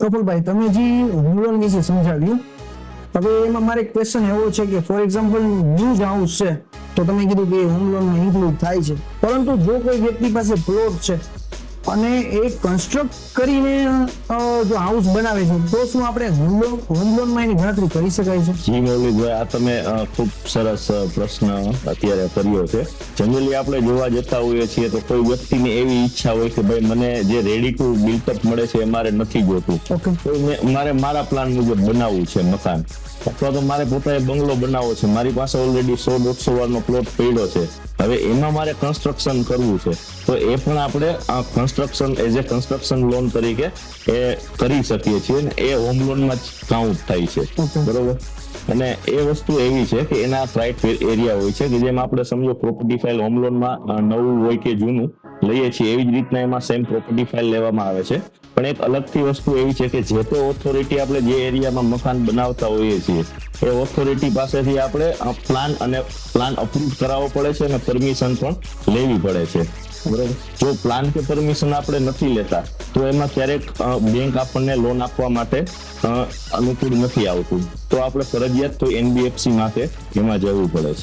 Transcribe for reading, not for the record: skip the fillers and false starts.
પ્રફુલભાઈ, તમે જે home loan વિશે સમજાવ્યું, હવે એમાં મારે ક્વેશ્ચન એવો છે કે ફોર એક્ઝામ્પલ ન્યૂ હાઉસ છે તો તમે કીધું કે હોમ લોનમાં ઇન્ક્લુડ થાય છે, પરંતુ જો કોઈ વ્યક્તિ પાસે પ્લોટ છે અને એ કન્સ્ટ્રક્ટ કરીને જો હાઉસ બનાવે છે તો શું આપણે હોમ લોનમાં એની ગણતરી કરી શકાય છે? જી મૌલિકભાઈ, આ તમે ખૂબ સરસ પ્રશ્ન અત્યારે કર્યો છે. જનરલી આપણે જોવા જતા હોઈએ છીએ તો કોઈ વ્યક્તિની એવી ઈચ્છા હોય કે ભાઈ મને જે રેડી ટુ બિલ્ટઅપ મળે છે એ મારે નથી જોતું, તો મારે મારા પ્લાન મુજબ બનાવવું છે મકાન, અથવા તો મારે પોતાએ બંગલો બનાવવો છે, મારી પાસે ઓલરેડી 100-150 વારનો પ્લોટ પડ્યો છે, હવે એમાં મારે કન્સ્ટ્રક્શન કરવું છે, તો એ પણ આપણે construction as a construction loan તરીકે એ કરી શકીએ છીએ ને એ હોમ લોનમાં જ કાઉન્ટ થાય છે. બરોબર. અને એ વસ્તુ એવી છે કે એના ક્રાઇટ એરિયા હોય છે કે જેમાં આપણે સમજો પ્રોપર્ટી ફાઇલ હોમ લોનમાં નવું હોય કે જૂનું લઈએ છીએ એવી જ રીતના એમાં સેમ પ્રોપર્ટી ફાઇલ લેવામાં આવે છે. પણ એક અલગથી વસ્તુ એવી છે કે જે તે ઓથોરિટી આપણે જે એરિયામાં મકાન બનાવતા હોઈએ છીએ એ ઓથોરિટી પાસેથી આપણે પ્લાન અપ્રૂવ કરાવવો પડે છે અને પરમિશન પણ લેવી પડે છે. બરોબર. જો પ્લાન કે પરમિશન આપણે નથી લેતા તો એમાં ક્યારેક બેંક આપણને લોન આપવા માટે અનુકૂળ નથી આવતું, તો આપણે ફરજિયાત તો NBFC માટે એમાં જવું પડે છે.